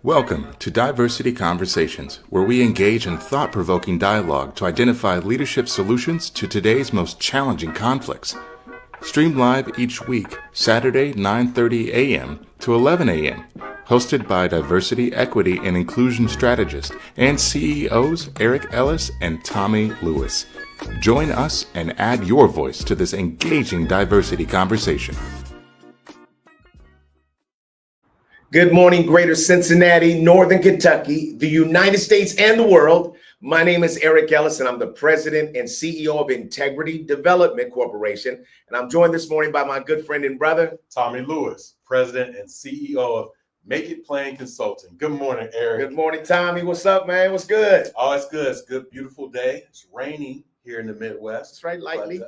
Welcome to Diversity Conversations, where we engage in thought-provoking dialogue to identify leadership solutions to today's most challenging conflicts. Streamed live each week, Saturday 9:30 a.m. to 11 a.m. Hosted by Diversity, Equity, and Inclusion Strategist and CEOs Eric Ellis and Tommy Lewis. Join us and add your voice to this engaging diversity conversation. Good morning, Greater Cincinnati, Northern Kentucky, the United States, and the world. My name is Eric Ellis, and I'm the president and CEO of Integrity Development Corporation. And I'm joined this morning by my good friend and brother, Tommy Lewis, president and CEO of Make It Plain Consulting. Good morning, Eric. Good morning, Tommy. What's up, man? What's good? Oh, it's good. It's a good, beautiful day. It's raining here in the Midwest. That's right, lightly.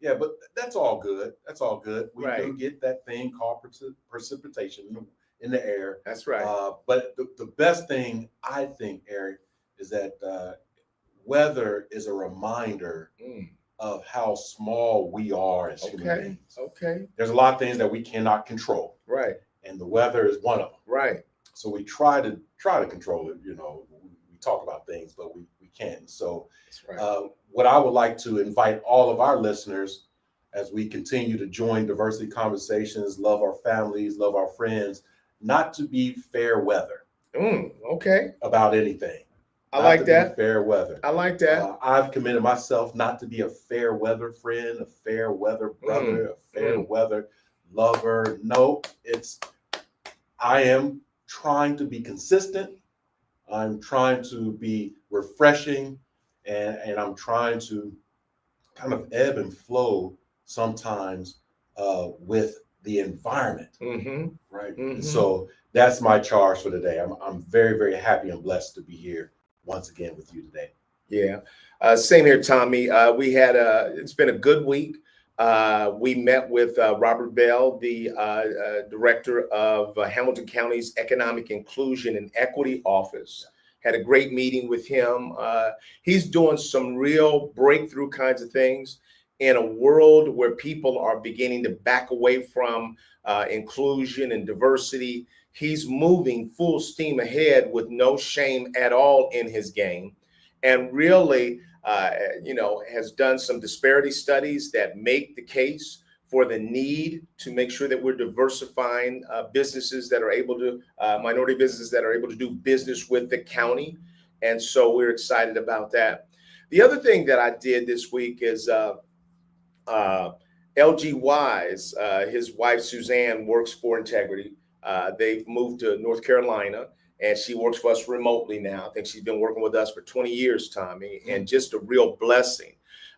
But that's all good. That's all good. We Right. do get that thing called precipitation in the air. That's right. But the best thing, I think, Eric, is that weather is a reminder of how small we are as human beings. Okay. There's a lot of things that we cannot control. Right. And the weather is one of them. Right. So we try to control it. You know, we talk about things, but we can't. So That's right. what I would like to invite all of our listeners as we continue to join diversity conversations, love our families, love our friends, not to be fair weather Okay. about anything. I like that. Fair weather. I like that. I've committed myself not to be a fair weather friend, a fair weather brother, a fair weather lover. No, I am trying to be consistent. I'm trying to be refreshing, and I'm trying to kind of ebb and flow sometimes with the environment. Right. So that's my charge for today. I'm very, very happy and blessed to be here once again with you today. Yeah. Same here, Tommy. It's been a good week. We met with Robert Bell, the director of Hamilton County's Economic Inclusion and Equity Office. Had a great meeting with him. He's doing some real breakthrough kinds of things in a world where people are beginning to back away from inclusion and diversity. He's moving full steam ahead with no shame at all in his game, and really has done some disparity studies that make the case for the need to make sure that we're diversifying businesses that are able to, minority businesses that are able to do business with the county. And so we're excited about that. The other thing that I did this week is LG Wise, his wife Suzanne works for Integrity. They've moved to North Carolina, and she works for us remotely now. I think she's been working with us for 20 years, Tommy, and just a real blessing.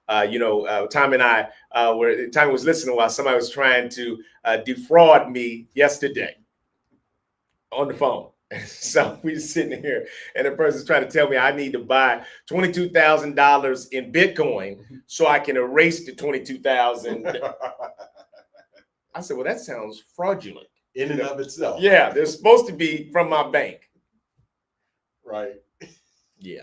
Tommy and I Tommy was listening while somebody was trying to defraud me yesterday on the phone. So we're sitting here, and the person's trying to tell me I need to buy $22,000 in Bitcoin so I can erase the $22,000. I said, well, that sounds fraudulent. In and of itself. Yeah, they're supposed to be from my bank. Right. Yeah.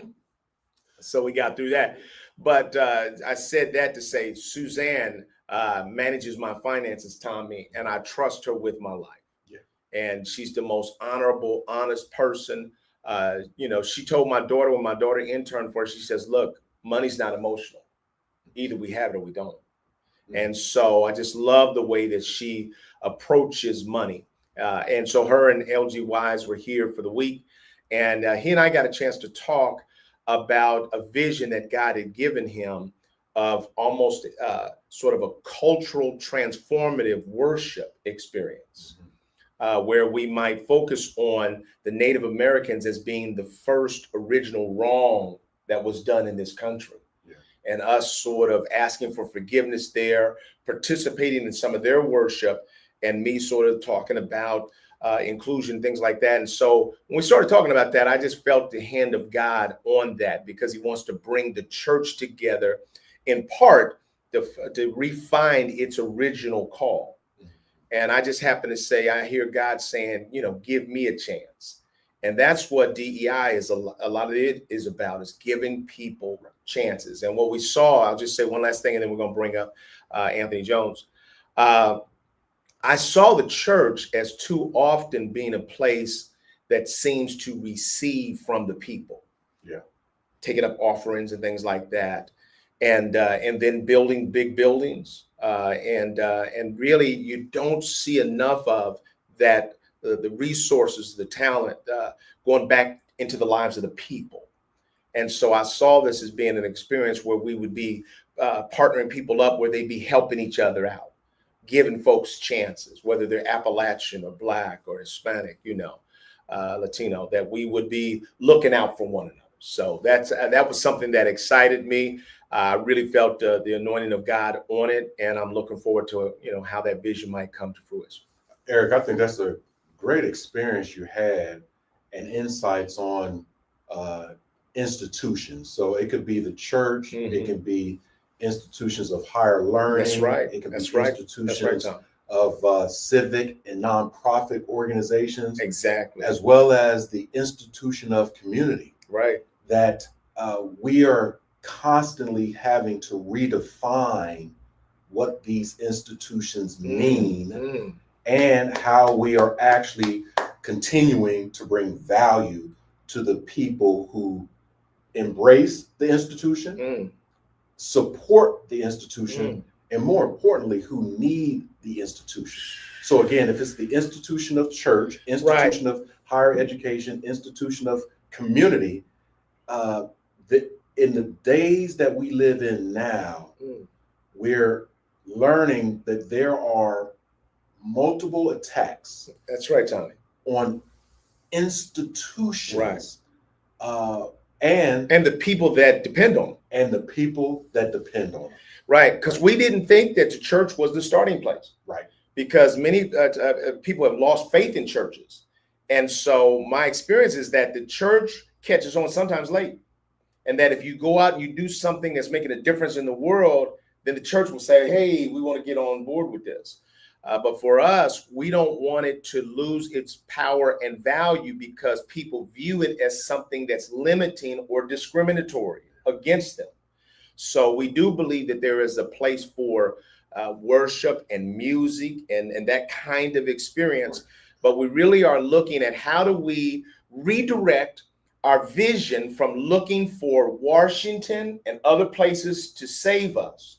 So we got through that. But I said that to say Suzanne manages my finances, Tommy, and I trust her with my life. Yeah. And she's the most honorable, honest person. She told my daughter when my daughter interned for her, she says, look, money's not emotional. Either we have it or we don't. And so I just love the way that she approaches money. And so her and LG Wise were here for the week. And he and I got a chance to talk about a vision that God had given him of almost sort of a cultural transformative worship experience, where we might focus on the Native Americans as being the first original wrong that was done in this country. And us sort of asking for forgiveness there, participating in some of their worship, and me sort of talking about inclusion, things like that. And so when we started talking about that, I just felt the hand of God on that, because he wants to bring the church together in part to refine its original call. And I just happen to say, I hear God saying, give me a chance. And that's what DEI is. A lot of it is about, is giving people chances. And what we saw, I'll just say one last thing, and then we're going to bring up Anthony Jones. I saw the church as too often being a place that seems to receive from the people. Yeah. Taking up offerings and things like that, and then building big buildings, and really you don't see enough of that, the resources, the talent, going back into the lives of the people. And so I saw this as being an experience where we would be partnering people up, where they'd be helping each other out, giving folks chances, whether they're Appalachian or Black or Hispanic, Latino, that we would be looking out for one another. So that was something that excited me. I really felt the anointing of God on it, and I'm looking forward to how that vision might come to fruition. Eric, I think that's a great experience you had, and insights on institutions. So it could be the church, it can be institutions of higher learning. That's right. It could be That's right. institutions That's right, Tom. of civic and nonprofit organizations, Exactly. as well as the institution of community. Right. That we are constantly having to redefine what these institutions mean, and how we are actually continuing to bring value to the people who embrace the institution, support the institution, and more importantly, who need the institution. So again, if it's the institution of church, institution of higher education, institution of community, in the days that we live in now, we're learning that there are multiple attacks. That's right, Tommy. On institutions, and the people that depend on them. And the people that depend on them. Right, because we didn't think that the church was the starting place. Right. Because many people have lost faith in churches. And so my experience is that the church catches on sometimes late. And that if you go out and you do something that's making a difference in the world, then the church will say, hey, we want to get on board with this. But for us, we don't want it to lose its power and value because people view it as something that's limiting or discriminatory against them. So we do believe that there is a place for worship and music and that kind of experience. But we really are looking at how do we redirect our vision from looking for Washington and other places to save us,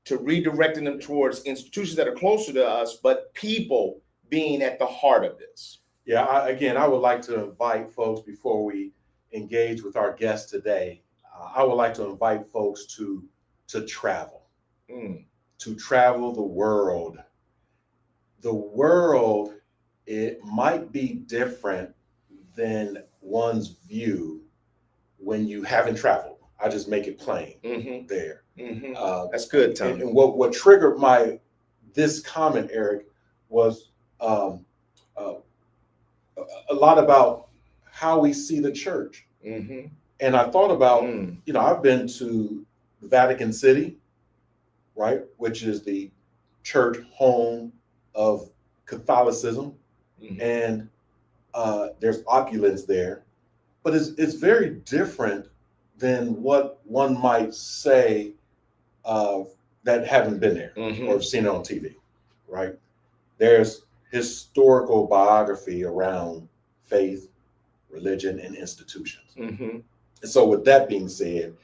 to redirecting them towards institutions that are closer to us, but people being at the heart of this. Yeah, I would like to invite folks, before we engage with our guest today, I would like to invite folks to travel, to travel the world. The world, it might be different than one's view when you haven't traveled. I just make it plain there. That's good, Tom. And what triggered this comment, Eric, was a lot about how we see the church. And I thought about, I've been to Vatican City, right, which is the church home of Catholicism, and there's opulence there, but it's very different than what one might say that haven't been there or have seen it on TV, right? There's historical biography around faith, religion, and institutions. And so with that being said,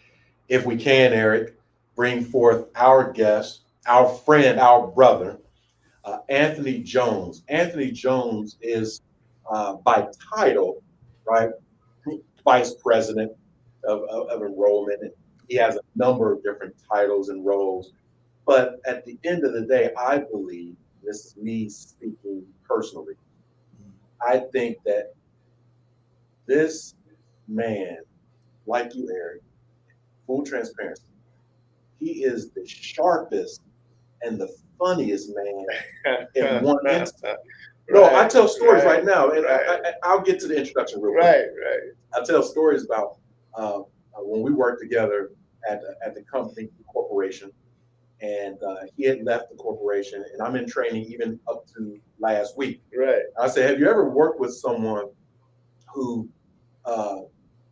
if we can, Eric, bring forth our guest, our friend, our brother, Anthony Jones. Anthony Jones is by title, right, Vice President of Enrollment. And he has a number of different titles and roles. But at the end of the day, I believe, this is me speaking personally, I think that this man, like you, Eric, full transparency, he is the sharpest and the funniest man in one instant. No, I tell stories right now, and I'll get to the introduction real quick. Right. I tell stories about when we worked together at the company, the corporation, and he had left the corporation, and I'm in training even up to last week. Right. I said, have you ever worked with someone who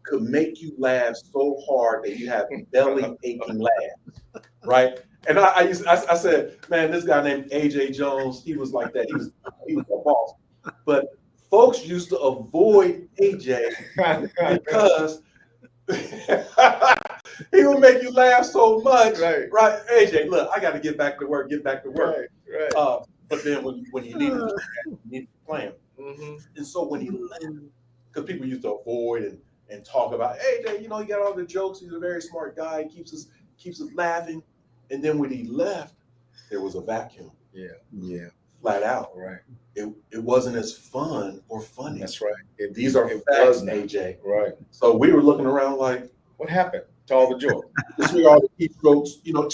could make you laugh so hard that you have belly aching laughs, right? And I said, man, this guy named AJ Jones, he was like that. He was a boss. But folks used to avoid AJ because he would make you laugh so much. Right? AJ, look, I got to get back to work. Right. But then when you needed to plan. And so when he left, because people used to avoid and talk about AJ, you know, he got all the jokes. He's a very smart guy. He keeps us laughing. And then when he left, there was a vacuum. Yeah. Flat out. Right. It wasn't as fun or funny. That's right. These are facts, AJ. Right. So we were looking around like, what happened to all the jokes? This is all the key jokes, you know.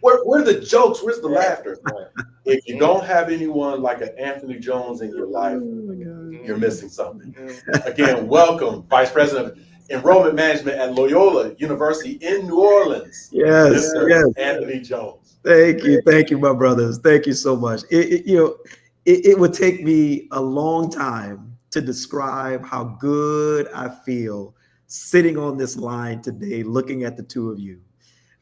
Where are the jokes? Where's the laughter? Right. If you don't have anyone like an Anthony Jones in your life, you're missing something. Again, welcome, Vice President of Enrollment Management at Loyola University in New Orleans. Yes. Anthony Jones. Thank you, my brothers. Thank you so much. It would take me a long time to describe how good I feel sitting on this line today, looking at the two of you.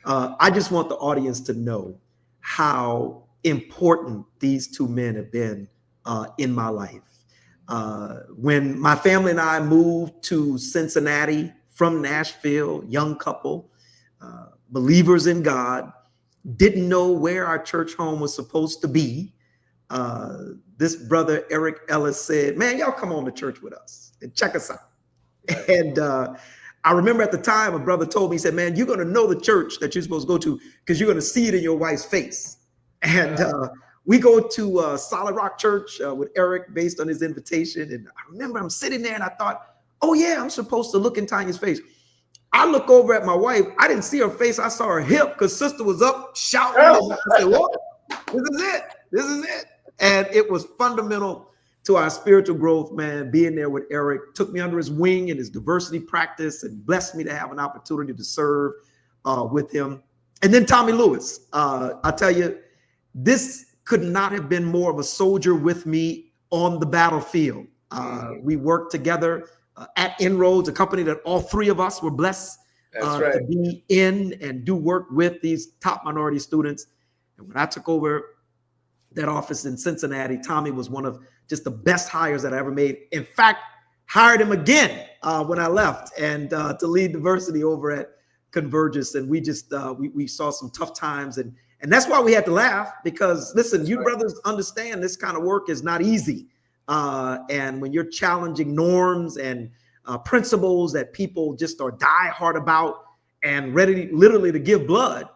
I just want the audience to know how important these two men have been in my life. When my family and I moved to Cincinnati from Nashville, young couple, believers in God, didn't know where our church home was supposed to be. This brother, Eric Ellis, said, man, y'all come on to church with us and check us out. And I remember at the time, a brother told me, he said, man, you're going to know the church that you're supposed to go to because you're going to see it in your wife's face. And we go to Solid Rock Church with Eric based on his invitation. And I remember I'm sitting there and I thought, oh, yeah, I'm supposed to look in Tanya's face. I look over at my wife. I didn't see her face. I saw her hip because sister was up shouting. I said, well, this is it. And it was fundamental to our spiritual growth, man. Being there with Eric, took me under his wing in his diversity practice and blessed me to have an opportunity to serve with him. And then Tommy Lewis, I tell you, this could not have been more of a soldier with me on the battlefield. We worked together at Inroads, a company that all three of us were blessed to be in and do work with these top minority students. And when I took over that office in Cincinnati, Tommy was one of just the best hires that I ever made. In fact, hired him again when I left and to lead diversity over at Convergence. And we just, we saw some tough times. And that's why we had to laugh because, listen, you brothers understand this kind of work is not easy. And when you're challenging norms and principles that people just are diehard about and ready literally to give blood,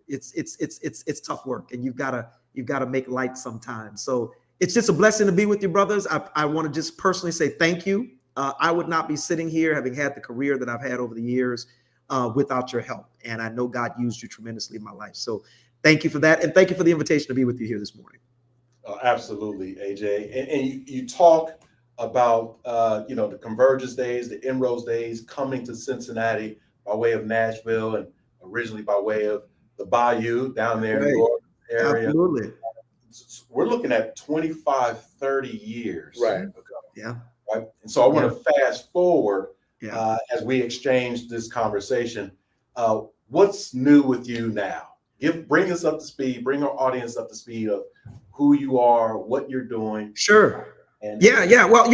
it's tough work. And you've got to make light sometimes. So it's just a blessing to be with you, brothers. I want to just personally say thank you. I would not be sitting here having had the career that I've had over the years without your help. And I know God used you tremendously in my life. So thank you for that. And thank you for the invitation to be with you here this morning. Absolutely, AJ. And you talk about, the Convergence days, the Inroads days, coming to Cincinnati by way of Nashville and originally by way of the Bayou down there in the New Orleans area. Absolutely. We're looking at 25, 30 years ago. Yeah. Right. And so I want to fast forward as we exchange this conversation. What's new with you now? Bring us up to speed, bring our audience up to speed of who you are, what you're doing. Sure. And Well,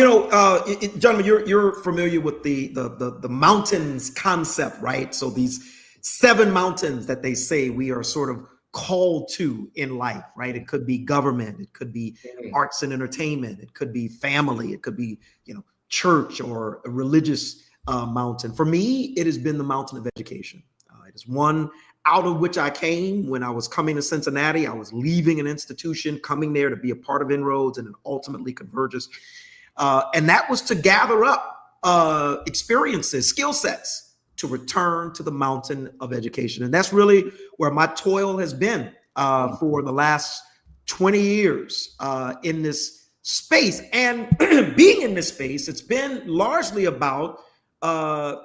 gentlemen, you're familiar with the mountains concept, right? So these 7 mountains that they say we are sort of called to in life, right? It could be government, it could be arts and entertainment, it could be family, it could be, church or a religious mountain. For me, it has been the mountain of education. It is one out of which I came when I was coming to Cincinnati. I was leaving an institution, coming there to be a part of Inroads and then ultimately Convergence. And that was to gather up experiences, skill sets to return to the mountain of education. And that's really where my toil has been for the last 20 years in this space. And being in this space, it's been largely about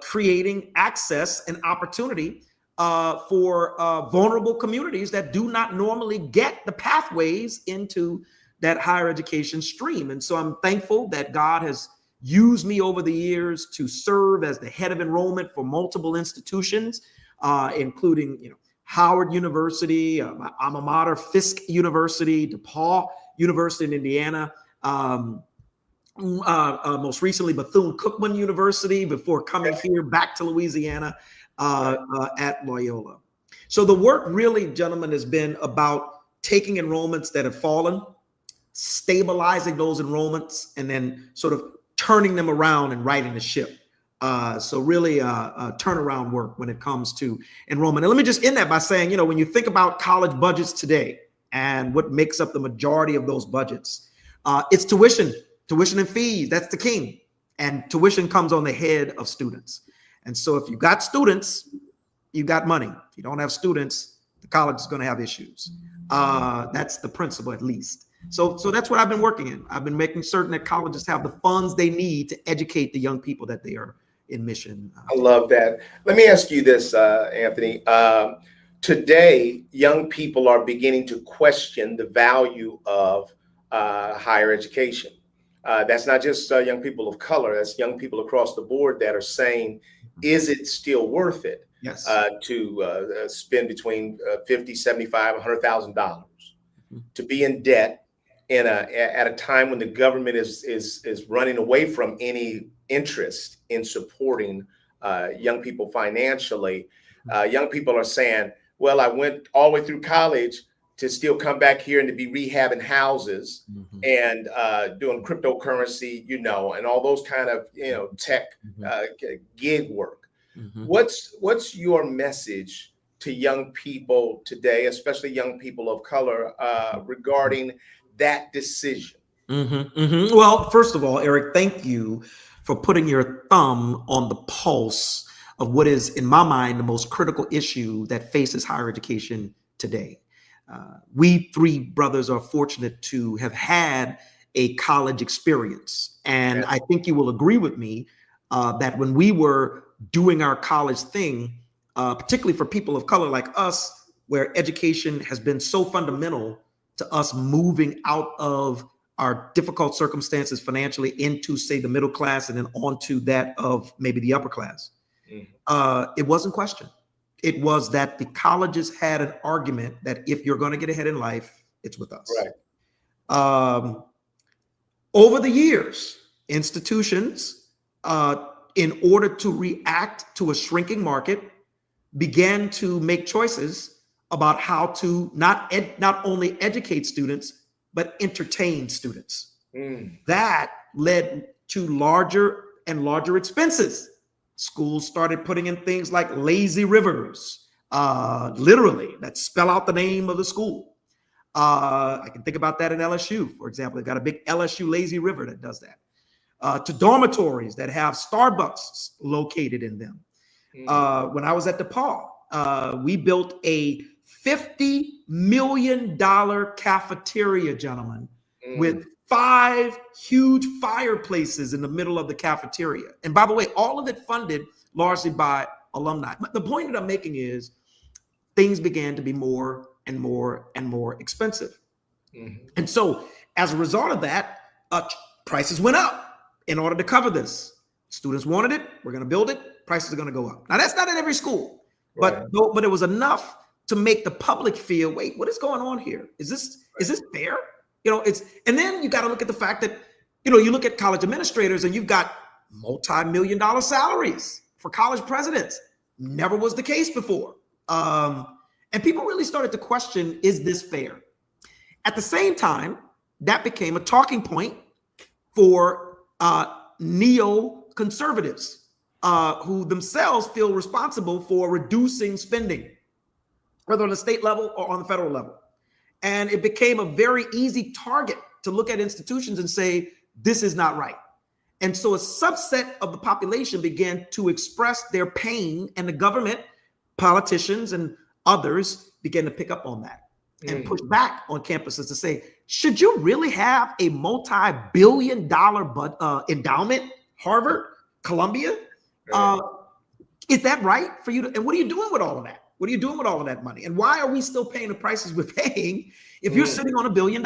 creating access and opportunity for vulnerable communities that do not normally get the pathways into that higher education stream. And so I'm thankful that God has used me over the years to serve as the head of enrollment for multiple institutions, including Howard University, my alma mater, Fisk University, DePaul University in Indiana, most recently Bethune-Cookman University, before coming here back to Louisiana at Loyola. So the work really, gentlemen, has been about taking enrollments that have fallen, stabilizing those enrollments, and then sort of turning them around and righting the ship. So really turnaround work when it comes to enrollment. And let me just end that by saying, when you think about college budgets today and what makes up the majority of those budgets, it's tuition and fees. That's the king. And tuition comes on the head of students. And so if you got students, you got money. If you don't have students, the college is going to have issues. That's the principle, at least. So that's what I've been working in. I've been making certain that colleges have the funds they need to educate the young people that they are in mission. I love that. Let me ask you this, Anthony. Today, young people are beginning to question the value of higher education. That's not just young people of color. That's young people across the board that are saying, is it still worth it? Yes. To spend between $50,000, $75,000, $100,000 to be in debt at a time when the government is running away from any interest in supporting young people financially. Young people are saying, well, I went all the way through college to still come back here and to be rehabbing houses and doing cryptocurrency, and all those kind of, tech gig work. What's your message to young people today, especially young people of color, regarding that decision? Well, first of all, Eric, thank you for putting your thumb on the pulse of what is, in my mind, the most critical issue that faces higher education today. We three brothers are fortunate to have had a college experience. And I think you will agree with me that when we were doing our college thing, particularly for people of color like us, where education has been so fundamental to us moving out of our difficult circumstances financially into, say, the middle class and then onto that of maybe the upper class. It wasn't questioned. It was that the colleges had an argument that if you're going to get ahead in life, it's with us. Right. Over the years, institutions, in order to react to a shrinking market, began to make choices about how to not only educate students, but entertain students. That led to larger and larger expenses. Schools started putting in things like lazy rivers, literally, that spell out the name of the school. I can think about that in LSU, for example. They've got a big LSU lazy river that does that. To dormitories that have Starbucks located in them. When I was at DePaul, we built a $50 million cafeteria, gentlemen, with 5 huge fireplaces in the middle of the cafeteria. And by the way, all of it funded largely by alumni. But the point that I'm making is things began to be more and more and more expensive. And so as a result of that, prices went up in order to cover this. Students wanted it. We're going to build it. Prices are going to go up. Now, that's not in every school, but it was enough to make the public feel, wait, what is going on here? Is this fair? And then you got to look at the fact that, you look at college administrators and you've got multi-million-dollar salaries for college presidents. Never was the case before. And people really started to question, is this fair? At the same time, that became a talking point for neoconservatives who themselves feel responsible for reducing spending, whether on the state level or on the federal level. And it became a very easy target to look at institutions and say, this is not right. And so a subset of the population began to express their pain, and the government, politicians, and others began to pick up on that and push back on campuses to say, should you really have a multi-billion-dollar endowment, Harvard, Columbia? Is that right for you? And what are you doing with all of that? What are you doing with all of that money? And why are we still paying the prices we're paying if you're sitting on $1 billion?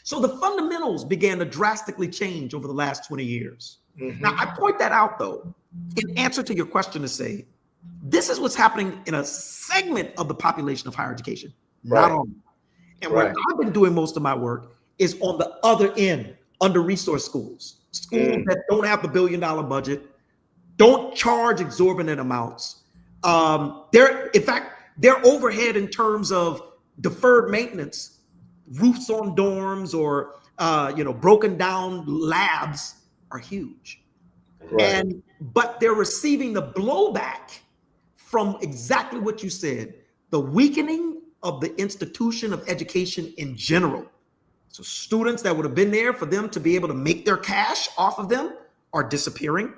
So the fundamentals began to drastically change over the last 20 years. Now, I point that out, though, in answer to your question to say, this is what's happening in a segment of the population of higher education, not all. And where I've been doing most of my work is on the other end, under-resourced schools, schools that don't have the billion-dollar budget, don't charge exorbitant amounts. In fact, their overhead in terms of deferred maintenance, roofs on dorms or broken down labs are huge. Right. But they're receiving the blowback from exactly what you said, the weakening of the institution of education in general. So students that would have been there for them to be able to make their cash off of them are disappearing.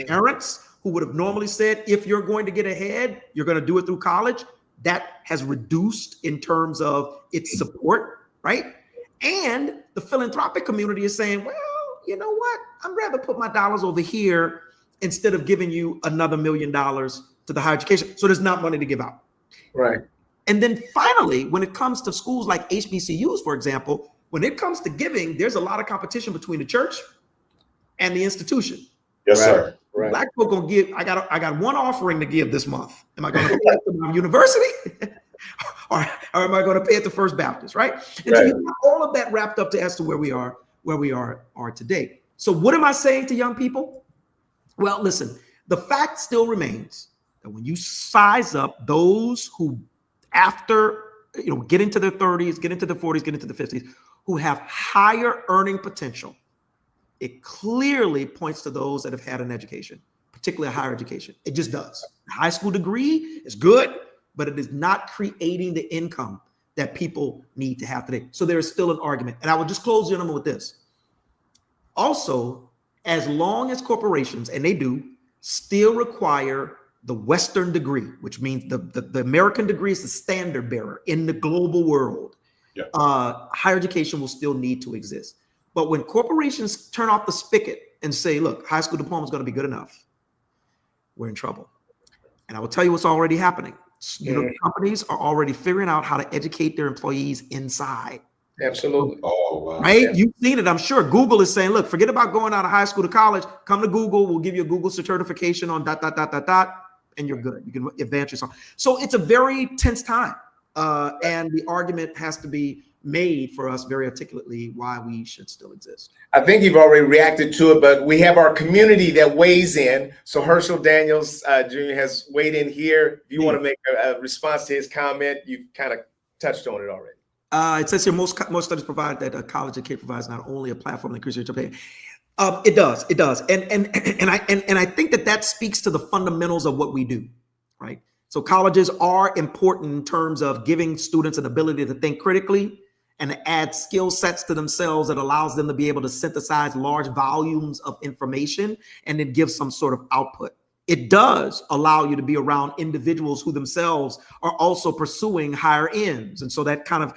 Parents who would have normally said, if you're going to get ahead, you're going to do it through college, that has reduced in terms of its support, right? And the philanthropic community is saying, well, you know what? I'd rather put my dollars over here instead of giving you another $1 million to the higher education. So there's not money to give out. Right. And then finally, when it comes to schools like HBCUs, for example, when it comes to giving, there's a lot of competition between the church and the institution. Yes, Right. sir. Right. Black folk gonna give. I got one offering to give this month. Am I going to pay it to my university, or am I going to pay it to First Baptist? Right. And so you have all of that wrapped up as to where we are today. So what am I saying to young people? Well, listen. The fact still remains that when you size up those who, after get into their 30s, get into their 40s, get into the 50s, who have higher earning potential, it clearly points to those that have had an education, particularly a higher education. It just does. A high school degree is good, but it is not creating the income that people need to have today. So there is still an argument. And I will just close, gentlemen, with this. Also, as long as corporations, and they do, still require the Western degree, which means the American degree is the standard bearer in the global world, higher education will still need to exist. But when corporations turn off the spigot and say, look, high school diploma is going to be good enough, we're in trouble. And I will tell you what's already happening. Companies are already figuring out how to educate their employees inside. Absolutely. Oh, wow. Right? Yeah. You've seen it. I'm sure Google is saying, look, forget about going out of high school to college. Come to Google. We'll give you a Google certification on ... and you're good. You can advance yourself. So it's a very tense time. And the argument has to be made for us very articulately why we should still exist. I think you've already reacted to it, but we have our community that weighs in. So Herschel Daniels Jr. has weighed in here. If you want to make a response to his comment, you've kind of touched on it already. It says here most studies provide that a college education provides not only a platform to increase your pay. It does, and I think that speaks to the fundamentals of what we do, right? So colleges are important in terms of giving students an ability to think critically and to add skill sets to themselves that allows them to be able to synthesize large volumes of information and then give some sort of output. It does allow you to be around individuals who themselves are also pursuing higher ends. And so that kind of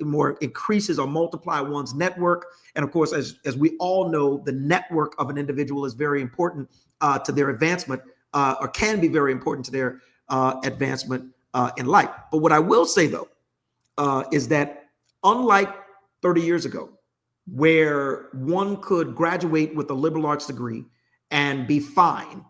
more increases or multiply one's network. And of course, as we all know, the network of an individual is very important to their advancement or can be very important to their advancement in life. But what I will say, though, is that unlike 30 years ago, where one could graduate with a liberal arts degree and be fine,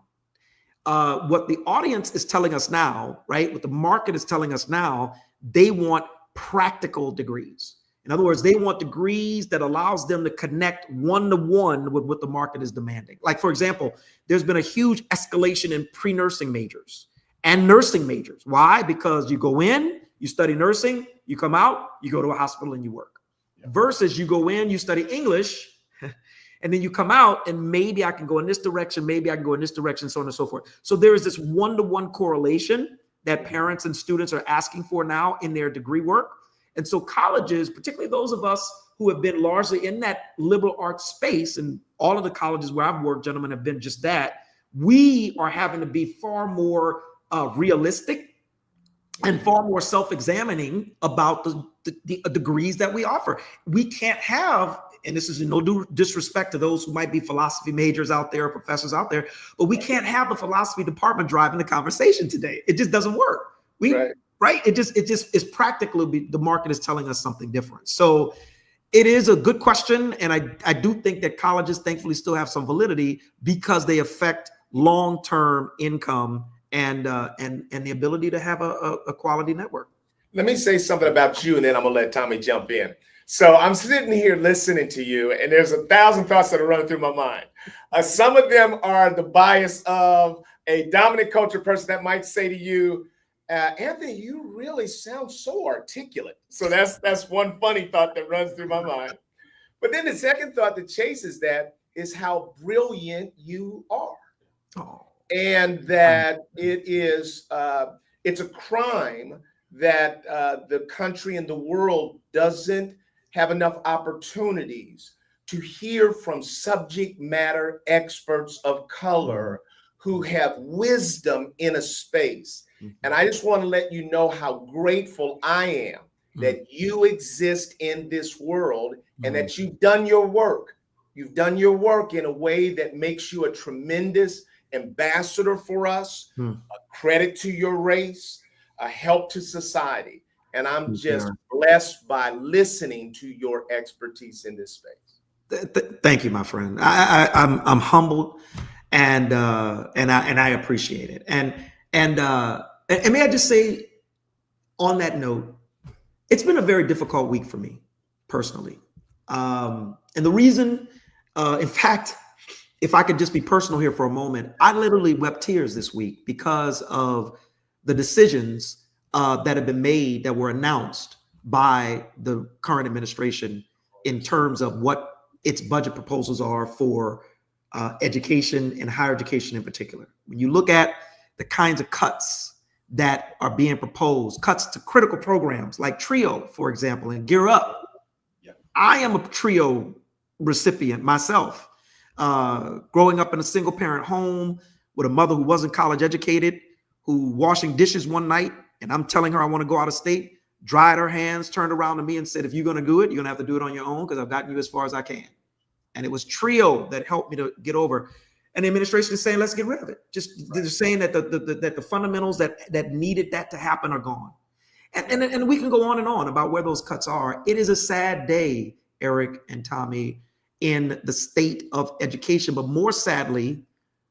what the audience is telling us now, right? What the market is telling us now, they want practical degrees. In other words, they want degrees that allows them to connect one-to-one with what the market is demanding. Like, for example, there's been a huge escalation in pre-nursing majors and nursing majors. Why? Because you go in, you study nursing, you come out, you go to a hospital and you work. Versus you go in, you study English, and then you come out and maybe I can go in this direction, maybe I can go in this direction, so on and so forth. So there is this one-to-one correlation that parents and students are asking for now in their degree work. And so colleges, particularly those of us who have been largely in that liberal arts space, and all of the colleges where I've worked, gentlemen, have been just that, we are having to be far more realistic and far more self-examining about the degrees that we offer. We can't have, and this is no disrespect to those who might be philosophy majors out there, or professors out there, but we can't have the philosophy department driving the conversation today. It just doesn't work. Right? It just is practically, the market is telling us something different. So it is a good question. And I do think that colleges thankfully still have some validity because they affect long-term income and the ability to have a quality network. Let me say something about you, and then I'm gonna let Tommy jump in. So I'm sitting here listening to you, and there's 1,000 thoughts that are running through my mind. Some of them are the bias of a dominant culture person that might say to you, Anthony, you really sound so articulate. So that's one funny thought that runs through my mind. But then the second thought that chases that is how brilliant you are. Oh, And that it's a crime that the country and the world doesn't have enough opportunities to hear from subject matter experts of color who have wisdom in a space. And I just want to let you know how grateful I am that you exist in this world and that you've done your work. You've done your work in a way that makes you a tremendous ambassador for us, a credit to your race, a help to society. And I'm just blessed by listening to your expertise in this space. Thank you, my friend. I'm humbled, and I appreciate it. And may I just say, on that note, it's been a very difficult week for me personally. And the reason, in fact, if I could just be personal here for a moment, I literally wept tears this week because of the decisions that have been made, that were announced by the current administration in terms of what its budget proposals are for education and higher education in particular. When you look at the kinds of cuts that are being proposed, cuts to critical programs like TRIO, for example, and Gear Up. I am a TRIO recipient myself. Growing up in a single parent home with a mother who wasn't college educated, who washing dishes one night, and I'm telling her I want to go out of state, dried her hands, turned around to me and said, if you're going to do it, you're going to have to do it on your own because I've gotten you as far as I can. And it was TRIO that helped me to get over. And the administration is saying, let's get rid of it. They're saying that the fundamentals that needed that to happen are gone. And we can go on and on about where those cuts are. It is a sad day, Eric and Tommy, in the state of education, but more sadly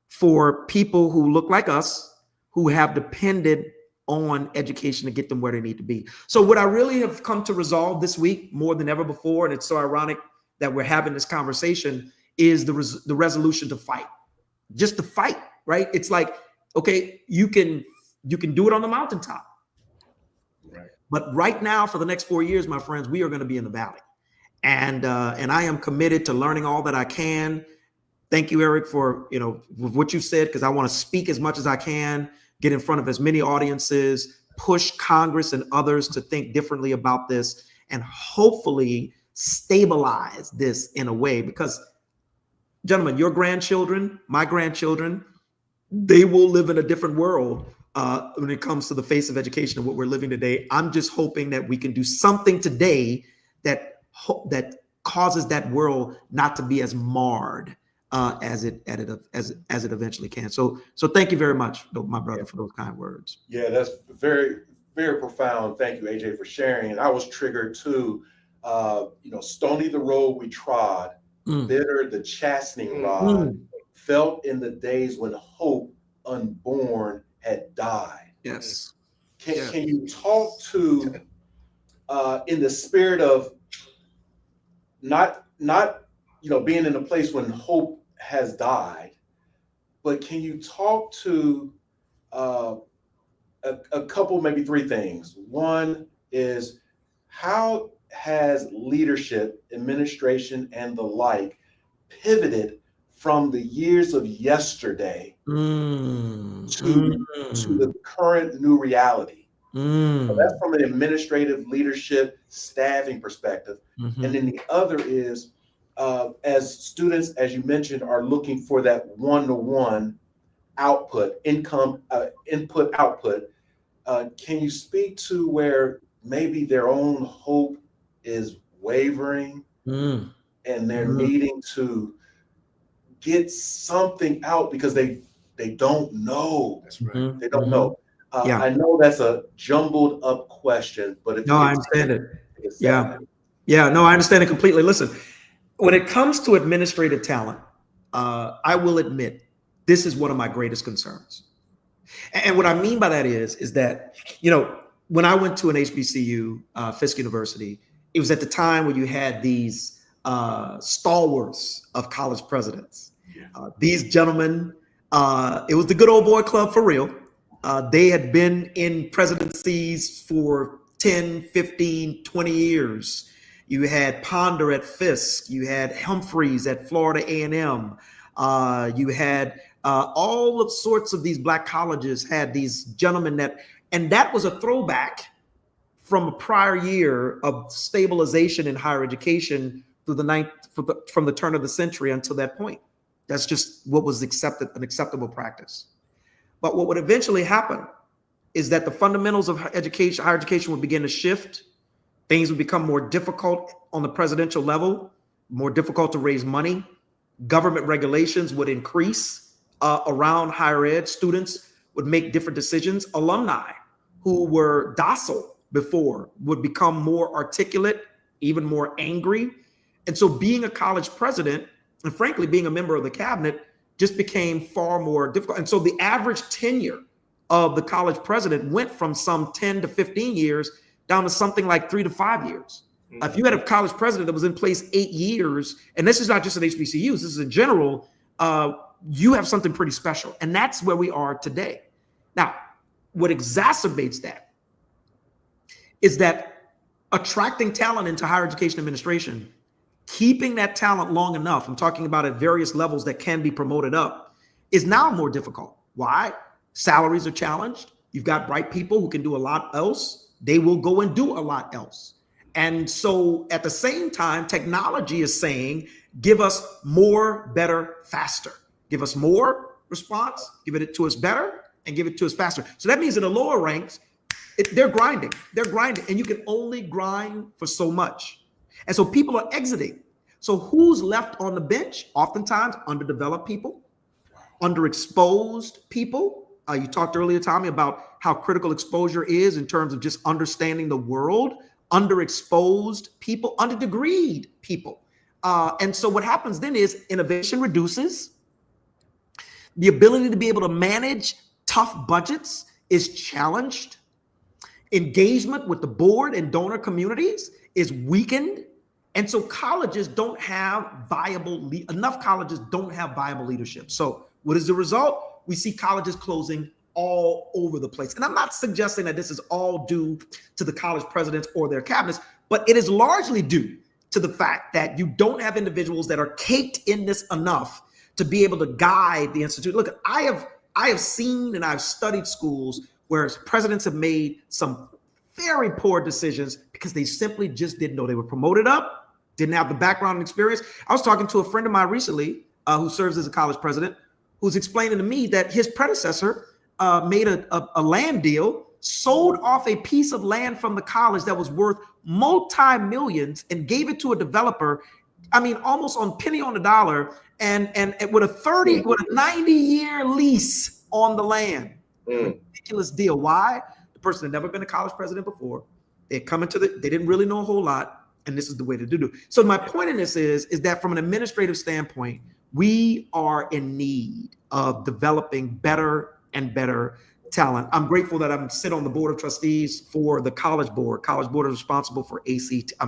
for people who look like us, who have depended on education to get them where they need to be. So what I really have come to resolve this week more than ever before, and it's so ironic that we're having this conversation, is the resolution to fight. Just to fight, right? It's like, okay, you can do it on the mountaintop. Right. But right now, for the next 4 years, my friends, we are going to be in the valley. And I am committed to learning all that I can. Thank you, Eric, for what you said, because I want to speak as much as I can, get in front of as many audiences, push Congress and others to think differently about this, and hopefully stabilize this in a way. Because, gentlemen, your grandchildren, my grandchildren, they will live in a different world when it comes to the face of education and what we're living today. I'm just hoping that we can do something today that causes that world not to be as marred as it eventually can. So thank you very much, my brother, for those kind words. Yeah, that's very, very profound. Thank you, AJ, for sharing. And I was triggered too. Stony the road we trod, bitter the chastening rod, felt in the days when hope unborn had died. Yes. Can you talk to in the spirit of not being in a place when hope has died, but can you talk to a couple, maybe three things? One is, how has leadership, administration, and the like pivoted from the years of yesterday to the current new reality? So that's from an administrative leadership staffing perspective. And then the other is, as students, as you mentioned, are looking for that one-to-one output, input, output. Can you speak to where maybe their own hope is wavering and they're needing to get something out because they don't know? That's right. They don't know. I know that's a jumbled up question, but if I understand it. No, I understand it completely. Listen, when it comes to administrative talent, I will admit this is one of my greatest concerns. And what I mean by that is that, when I went to an HBCU, Fisk University, it was at the time where you had these stalwarts of college presidents. These gentlemen, it was the good old boy club for real. They had been in presidencies for 10, 15, 20 years. You had Ponder at Fisk. You had Humphreys at Florida A&M. You had all of sorts of these black colleges had these gentlemen and that was a throwback from a prior year of stabilization in higher education through from the turn of the century until that point. That's just what was an acceptable practice. But what would eventually happen is that the fundamentals of higher education would begin to shift. Things would become more difficult on the presidential level, more difficult to raise money. Government regulations would increase around higher ed. Students would make different decisions. Alumni who were docile before would become more articulate, even more angry. And so being a college president, and frankly, being a member of the cabinet, just became far more difficult. And so the average tenure of the college president went from some 10 to 15 years down to something like 3 to 5 years. Mm-hmm. If you had a college president that was in place 8 years, and this is not just at HBCUs, this is in general, you have something pretty special. And that's where we are today. Now, what exacerbates that is that attracting talent into higher education administration, keeping that talent long enough, I'm talking about at various levels that can be promoted up, is now more difficult. Why? Salaries are challenged. You've got bright people who can do a lot else. They will go and do a lot else. And so at the same time, technology is saying, give us more, better, faster. Give us more response, give it to us better, and give it to us faster. So that means in the lower ranks, they're grinding. They're grinding. And you can only grind for so much. And so people are exiting. So who's left on the bench? Oftentimes underdeveloped people, underexposed people. You talked earlier, Tommy, about how critical exposure is in terms of just understanding the world. Underexposed people, underdegreed people. And so what happens then is innovation reduces. The ability to be able to manage tough budgets is challenged. Engagement with the board and donor communities is weakened. And so colleges don't have enough colleges don't have viable leadership. So what is the result? We see colleges closing all over the place. And I'm not suggesting that this is all due to the college presidents or their cabinets, but it is largely due to the fact that you don't have individuals that are caked in this enough to be able to guide the institute. Look, I have seen and I've studied schools where presidents have made some very poor decisions because they simply just didn't know. They were promoted up, didn't have the background and experience. I was talking to a friend of mine recently who serves as a college president, who's explaining to me that his predecessor made a land deal, sold off a piece of land from the college that was worth multi-millions and gave it to a developer. I mean, almost on penny on the dollar, and with a 90-year lease on the land. Ridiculous deal. Why? The person had never been a college president before. They didn't really know a whole lot, and this is the way to do it. So my point in this is that from an administrative standpoint, we are in need of developing better and better talent. I'm grateful that I'm sit on the board of trustees for the College Board. College Board is responsible for SAT,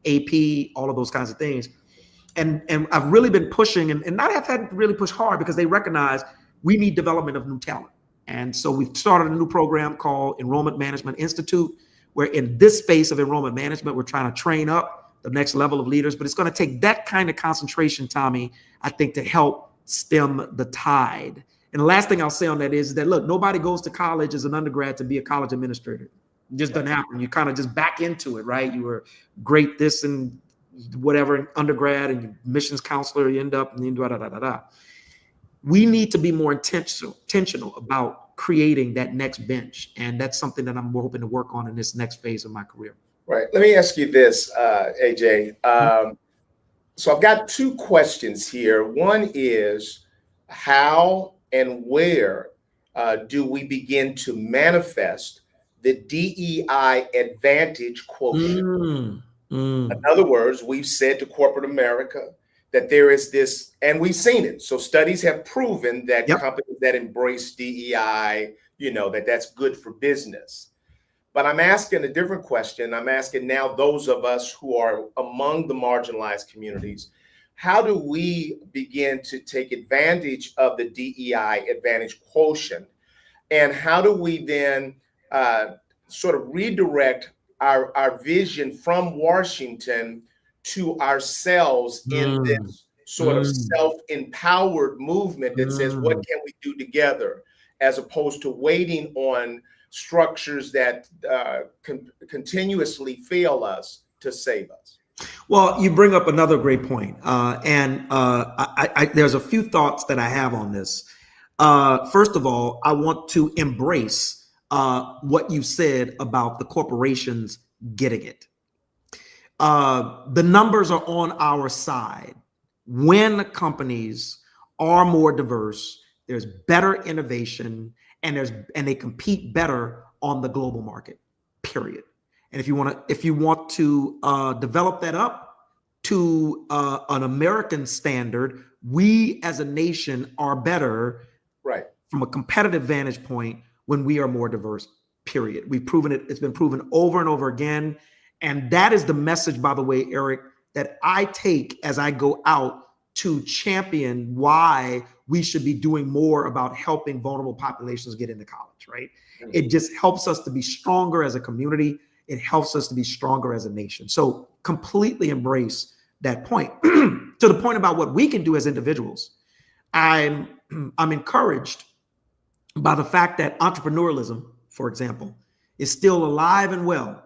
AP, all of those kinds of things. And I've really been pushing and not have had to really push hard because they recognize we need development of new talent. And so we've started a new program called Enrollment Management Institute, where in this space of enrollment management, we're trying to train up the next level of leaders, but it's going to take that kind of concentration, Tommy, I think, to help stem the tide. And the last thing I'll say on that is that, look, nobody goes to college as an undergrad to be a college administrator. It just doesn't happen. You kind of just back into it, right? You were great this and whatever in undergrad and you missions counselor, you end up and then da-da-da-da-da. We need to be more intentional about creating that next bench. And that's something that I'm hoping to work on in this next phase of my career. Right. Let me ask you this, AJ. So I've got two questions here. One is how and where do we begin to manifest the DEI advantage quotient? In other words, we've said to corporate America that there is this, and we've seen it. So studies have proven that companies that embrace DEI, that's good for business. But I'm asking a different question. I'm asking now those of us who are among the marginalized communities, how do we begin to take advantage of the DEI advantage quotient? And how do we then sort of redirect our vision from Washington to ourselves in this sort of self-empowered movement that says, what can we do together, as opposed to waiting on structures that continuously fail us to save us? Well, you bring up another great point. There's a few thoughts that I have on this. First of all, I want to embrace what you said about the corporations getting it. The numbers are on our side. When companies are more diverse, there's better innovation, and they compete better on the global market, period. And if you want to develop that up to an American standard, we as a nation are better, right, from a competitive vantage point when we are more diverse, period. We've proven it. It's been proven over and over again. And that is the message, by the way, Eric, that I take as I go out to champion why we should be doing more about helping vulnerable populations get into college, right? Mm-hmm. It just helps us to be stronger as a community. It helps us to be stronger as a nation. So completely embrace that point. To the point about what we can do as individuals, I'm encouraged by the fact that entrepreneurialism, for example, is still alive and well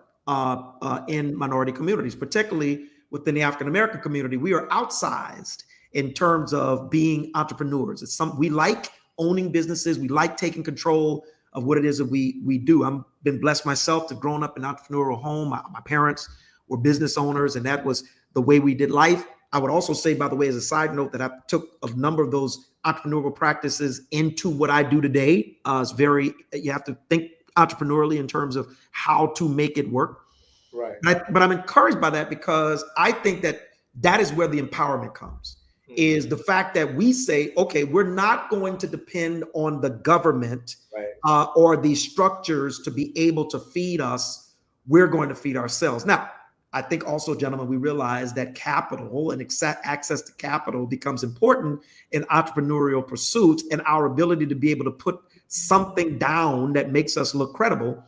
in minority communities, particularly within the African-American community. We are outsized in terms of being entrepreneurs. We like owning businesses. We like taking control of what it is that we do. I've been blessed myself to grown up in an entrepreneurial home. My parents were business owners, and that was the way we did life. I would also say, by the way, as a side note, that I took a number of those entrepreneurial practices into what I do today. You have to think entrepreneurially in terms of how to make it work. Right. But I'm encouraged by that, because I think that is where the empowerment comes, is the fact that we say, okay, we're not going to depend on the government, right, or these structures to be able to feed us. We're going to feed ourselves. Now, I think also, gentlemen, we realize that capital and access to capital becomes important in entrepreneurial pursuits, and our ability to be able to put something down that makes us look credible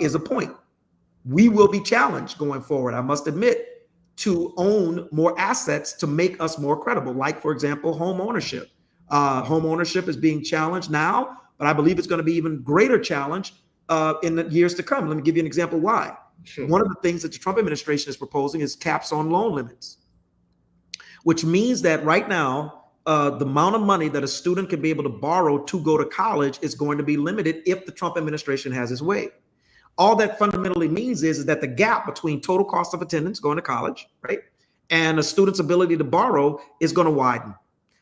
is a point. We will be challenged going forward, I must admit, to own more assets to make us more credible. Like, for example, home ownership. Home ownership is being challenged now, but I believe it's going to be even greater challenge in the years to come. Let me give you an example why. Sure. One of the things that the Trump administration is proposing is caps on loan limits, which means that right now, the amount of money that a student can be able to borrow to go to college is going to be limited if the Trump administration has its way. All that fundamentally means is that the gap between total cost of attendance going to college, right, and a student's ability to borrow is going to widen.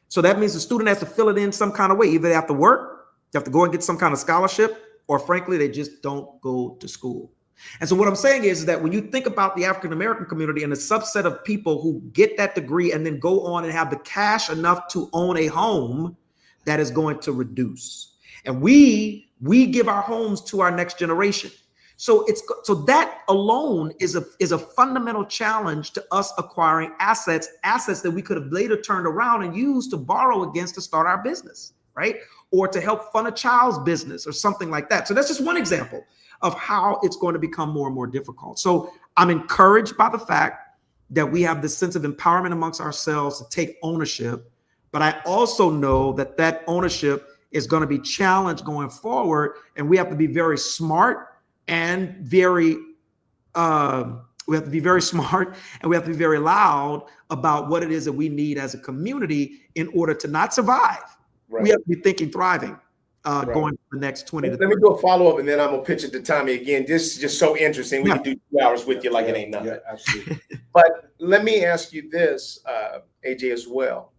So that means the student has to fill it in some kind of way. Either they have to work, they have to go and get some kind of scholarship, or frankly, they just don't go to school. And so what I'm saying is that when you think about the African-American community and a subset of people who get that degree and then go on and have the cash enough to own a home, that is going to reduce. And we give our homes to our next generation. So that alone is a fundamental challenge to us acquiring assets that we could have later turned around and used to borrow against to start our business, right? Or to help fund a child's business or something like that. So that's just one example of how it's going to become more and more difficult. So I'm encouraged by the fact that we have this sense of empowerment amongst ourselves to take ownership, but I also know that ownership is going to be challenged going forward, and we have to be very smart and very smart, and we have to be very loud about what it is that we need as a community in order to not survive. Right. We have to be thinking thriving going for the next 20 to 30. Let me do a follow-up, and then I'm going to pitch it to Tommy again. This is just so interesting. We can do 2 hours with you like it ain't nothing. Yeah, absolutely. But let me ask you this, AJ, as well.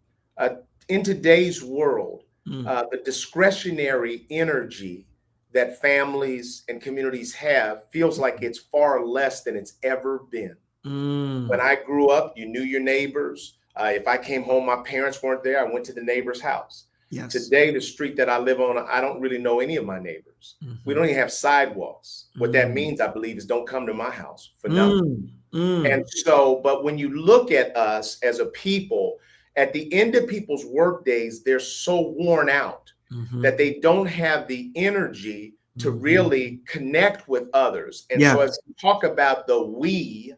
In today's world, the discretionary energy that families and communities have feels like it's far less than it's ever been. When I grew up, you knew your neighbors. If I came home, my parents weren't there, I went to the neighbor's house. Yes. Today, the street that I live on, I don't really know any of my neighbors. We don't even have sidewalks. What that means, I believe, is don't come to my house for nothing. And so, but when you look at us as a people, at the end of people's work days, they're so worn out that they don't have the energy to really connect with others. And so as we talk about the we,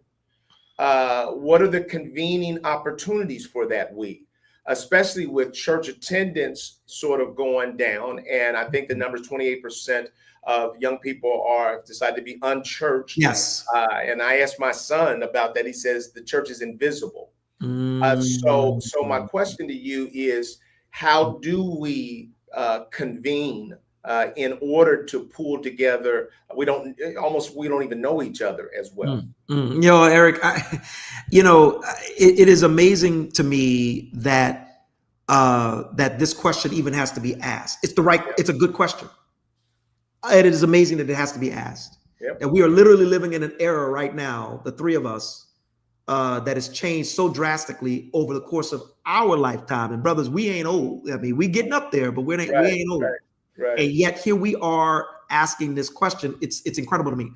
what are the convening opportunities for that we? Especially with church attendance sort of going down. And I think the number is 28% of young people are decided to be unchurched. Yes. And I asked my son about that. He says the church is invisible. So my question to you is, how do we convene in order to pull together? We don't even know each other as well. Eric, it is amazing to me that that this question even has to be asked. It's a good question. It is amazing that it has to be asked. Yep. That we are literally living in an era right now, the three of us, that has changed so drastically over the course of our lifetime. And brothers, we ain't old. I mean, we getting up there, but we ain't old. Right. And yet here we are asking this question. It's incredible to me.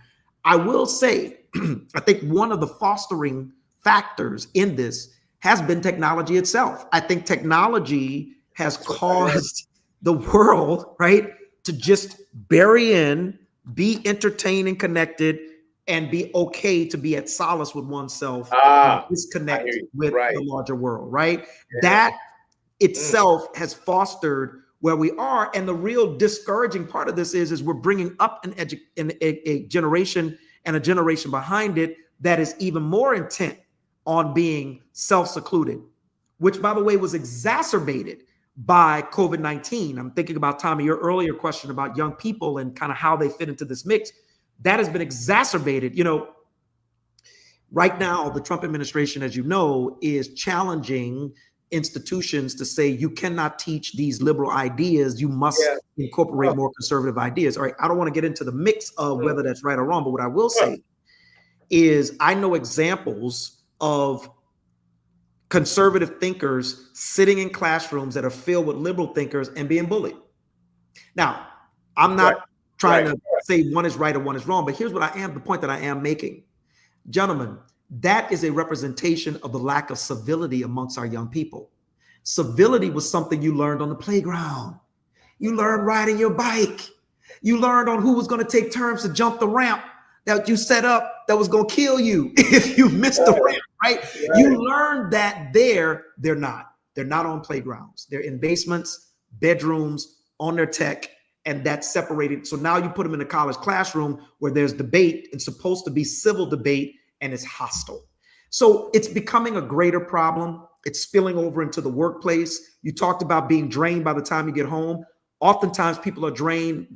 I will say, I think one of the fostering factors in this has been technology itself. I think technology has caused the world, right, to just bury in, be entertained and connected, and be okay to be at solace with oneself, and disconnect with the larger world, right? Yeah. That itself has fostered where we are. And the real discouraging part of this is we're bringing up a generation and a generation behind it that is even more intent on being self-secluded, which, by the way, was exacerbated by COVID-19. I'm thinking about, Tommy, your earlier question about young people and kind of how they fit into this mix. That has been exacerbated. Right now, the Trump administration, as you know, is challenging institutions to say you cannot teach these liberal ideas. You must incorporate more conservative ideas. All right, I don't want to get into the mix of whether that's right or wrong, but what I will say is I know examples of conservative thinkers sitting in classrooms that are filled with liberal thinkers and being bullied. Now, I'm not trying to say one is right or one is wrong, but here's what the point that I am making. Gentlemen, that is a representation of the lack of civility amongst our young people. Civility was something you learned on the playground. You learned riding your bike. You learned on who was going to take turns to jump the ramp that you set up that was going to kill you if you missed the ramp, right? You learned that there. They're not on playgrounds. They're in basements, bedrooms, on their tech, and that's separated. So now you put them in a college classroom where there's debate. It's supposed to be civil debate, and it's hostile. So it's becoming a greater problem. It's spilling over into the workplace. You talked about being drained by the time you get home. Oftentimes people are drained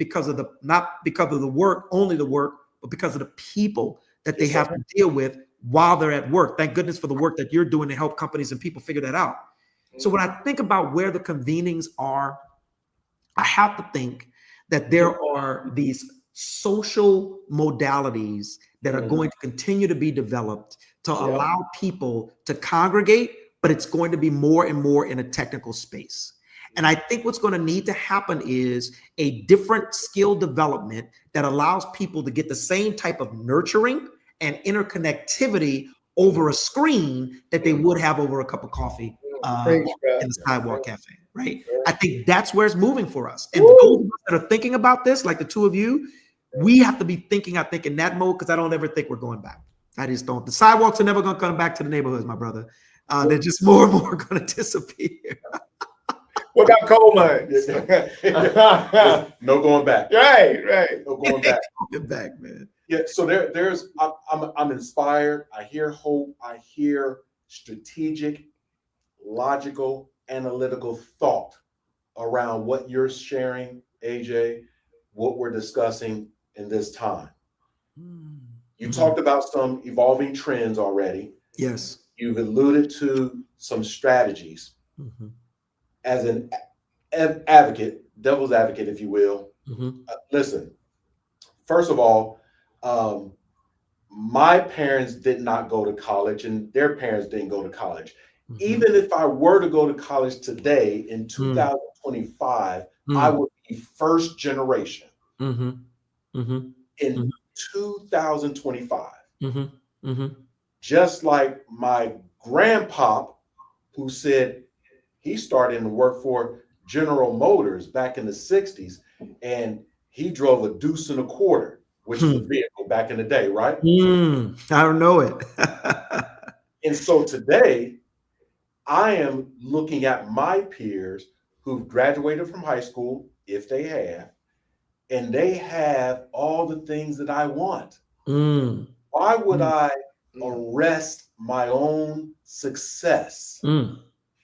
not because of the work, only the work, but because of the people that they have to deal with while they're at work. Thank goodness for the work that you're doing to help companies and people figure that out. So when I think about where the convenings are, I have to think that there are these social modalities that are going to continue to be developed to allow people to congregate, but it's going to be more and more in a technical space. And I think what's going to need to happen is a different skill development that allows people to get the same type of nurturing and interconnectivity over a screen that they would have over a cup of coffee in the sidewalk cafe, right? I think that's where it's moving for us. And for those of us that are thinking about this, like the two of you, we have to be thinking, I think, in that mode, because I don't ever think we're going back. I just don't. The sidewalks are never going to come back to the neighborhoods, my brother. They're just more and more going to disappear. What about coal mines? No going back. Right. No going back. Going back, man. Yeah. So I'm inspired. I hear hope. I hear strategic, logical, analytical thought around what you're sharing, AJ, what we're discussing in this time. You talked about some evolving trends already. Yes. You've alluded to some strategies. As an advocate, devil's advocate, if you will, listen, first of all, my parents did not go to college and their parents didn't go to college. Even if I were to go to college today in 2025, I would be first generation in 2025. Just like my grandpa, who said he started to work for General Motors back in the 60s, and he drove a deuce and a quarter, which is a vehicle back in the day, right? I don't know it. And so today, I am looking at my peers who've graduated from high school, if they have, and they have all the things that I want. Why would I arrest my own success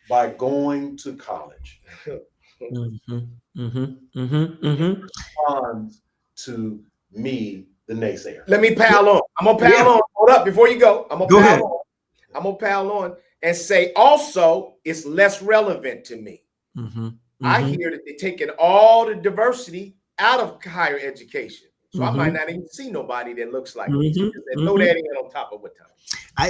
by going to college? Responds to me, the naysayer. Let me pile on. I'm gonna pile on. Hold up before you go. I'm gonna Go pile ahead. on. I'm gonna pile on and say also it's less relevant to me. I hear that they're taking all the diversity out of higher education. So I might not even see nobody that looks like me. So throw that in on top of what time.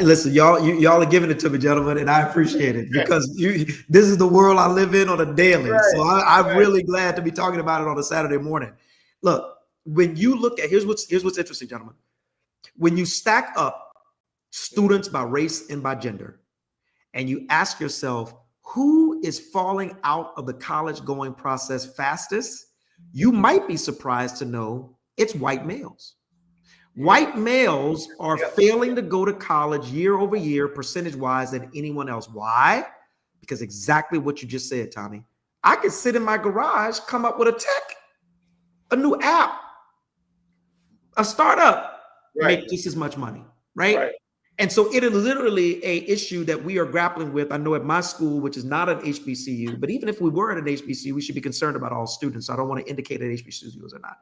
Listen, y'all are giving it to me, gentlemen, and I appreciate it because this is the world I live in on a daily. Right, so I'm really glad to be talking about it on a Saturday morning. Look, when you look at here's what's interesting, gentlemen. When you stack up students by race and by gender, and you ask yourself who is falling out of the college going process fastest, you might be surprised to know it's white males. White males are failing to go to college year over year, percentage wise, than anyone else. Why? Because exactly what you just said, Tommy. I could sit in my garage, come up with a new app, a startup, make just as much money, right? And so it is literally a issue that we are grappling with. I know at my school, which is not an HBCU, but even if we were at an HBCU, we should be concerned about all students. So I don't want to indicate that HBCUs are not.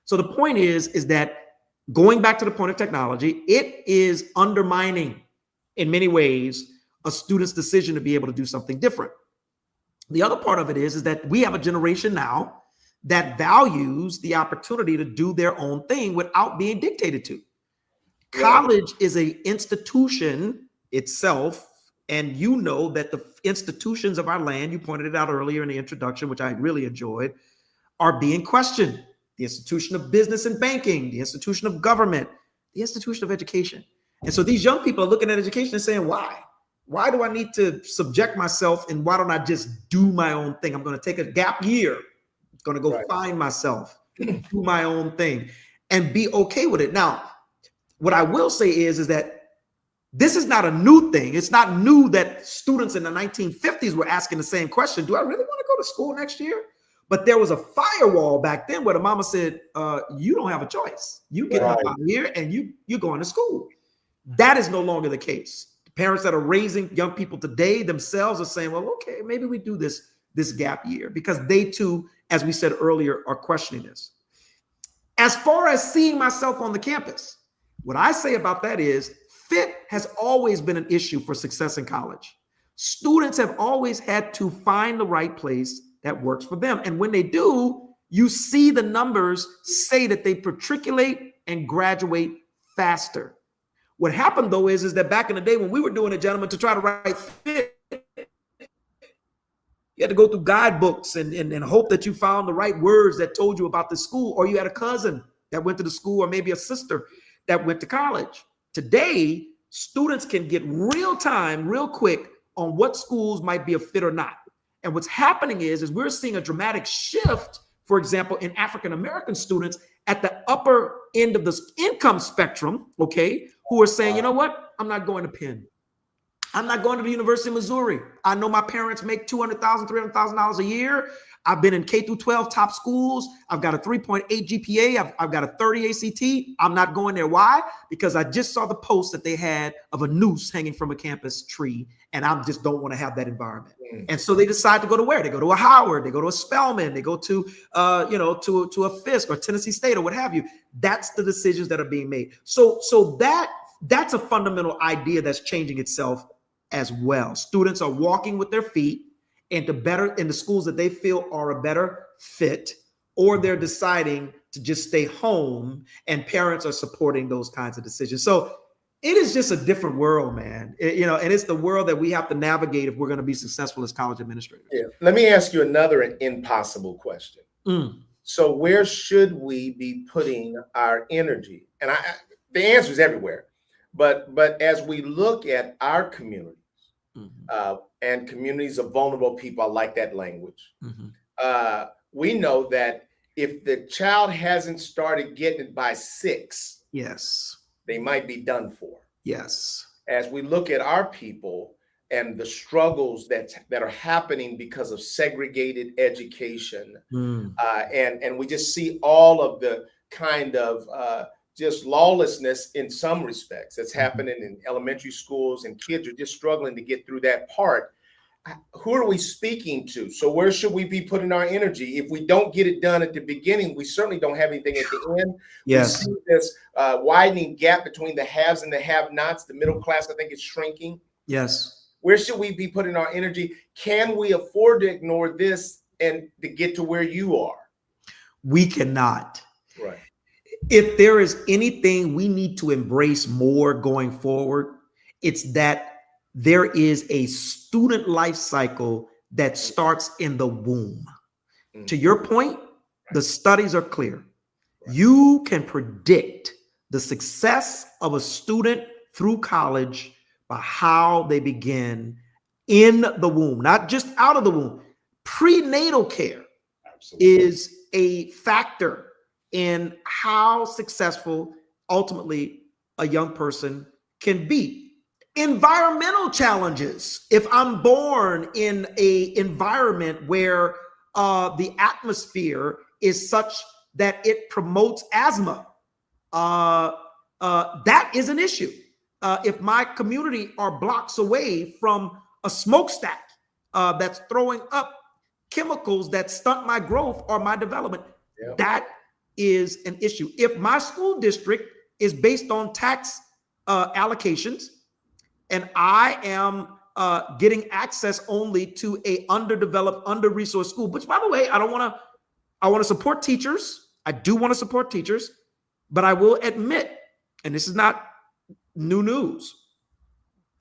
So the point is that going back to the point of technology, it is undermining in many ways a student's decision to be able to do something different. The other part of it is that we have a generation now that values the opportunity to do their own thing without being dictated to. College is an institution itself, and you know that the institutions of our land, you pointed it out earlier in the introduction, which I really enjoyed, are being questioned. The institution of business and banking, the institution of government, the institution of education. And so these young people are looking at education and saying, why? Why do I need to subject myself, and why don't I just do my own thing? I'm going to take a gap year. I'm going to go find myself, do my own thing, and be okay with it. Now, what I will say is that this is not a new thing. It's not new that students in the 1950s were asking the same question. Do I really want to go to school next year? But there was a firewall back then where the mama said, you don't have a choice. You get up out here and you're going to school. That is no longer the case. The parents that are raising young people today themselves are saying, well, okay, maybe we do this gap year, because they too, as we said earlier, are questioning this. As far as seeing myself on the campus, what I say about that is fit has always been an issue for success in college. Students have always had to find the right place that works for them. And when they do, you see the numbers say that they matriculate and graduate faster. What happened, though, is that back in the day when we were doing it, gentlemen, to try to write fit, you had to go through guidebooks and hope that you found the right words that told you about the school, or you had a cousin that went to the school, or maybe a sister that went to college. Today, students can get real time, real quick on what schools might be a fit or not. And what's happening is we're seeing a dramatic shift, for example, in African-American students at the upper end of the income spectrum, okay, who are saying, you know what, I'm not going to Penn. I'm not going to the University of Missouri. I know my parents make $200,000, $300,000 a year. I've been in K through 12 top schools. I've got a 3.8 GPA. I've got a 30 ACT. I'm not going there. Why? Because I just saw the post that they had of a noose hanging from a campus tree, and I just don't want to have that environment. And so they decide to go to where? They go to a Howard. They go to a Spelman. They go to, to a Fisk or Tennessee State or what have you. That's the decisions that are being made. So that's a fundamental idea that's changing itself as well. Students are walking with their feet into the schools that they feel are a better fit, or they're deciding to just stay home, and parents are supporting those kinds of decisions. So it is just a different world, man. And it's the world that we have to navigate if we're going to be successful as college administrators. Yeah. Let me ask you another impossible question. So where should we be putting our energy? And the answer is everywhere. But as we look at our communities and communities of vulnerable people, I like that language. We know that if the child hasn't started getting it by 6, yes, they might be done for. Yes. As we look at our people and the struggles that are happening because of segregated education, and we just see all of the kind of just lawlessness in some respects that's happening in elementary schools, and kids are just struggling to get through that part. Who are we speaking to? So where should we be putting our energy? If we don't get it done at the beginning, we certainly don't have anything at the end. Yes. We see this widening gap between the haves and the have-nots. The middle class, I think, is shrinking. Yes. Where should we be putting our energy? Can we afford to ignore this and to get to where you are? We cannot. Right. If there is anything we need to embrace more going forward, it's that there is a student life cycle that starts in the womb. To your point, the studies are clear. You can predict the success of a student through college by how they begin in the womb, not just out of the womb. Prenatal care is a factor in how successful ultimately a young person can be. Environmental challenges. If I'm born in an environment where the atmosphere is such that it promotes asthma, that is an issue. If my community are blocks away from a smokestack that's throwing up chemicals that stunt my growth or my development, that is an issue. If my school district is based on tax allocations, and I am getting access only to a underdeveloped, under-resourced school, which, by the way, I want to support teachers. I do want to support teachers, but I will admit, and this is not new news,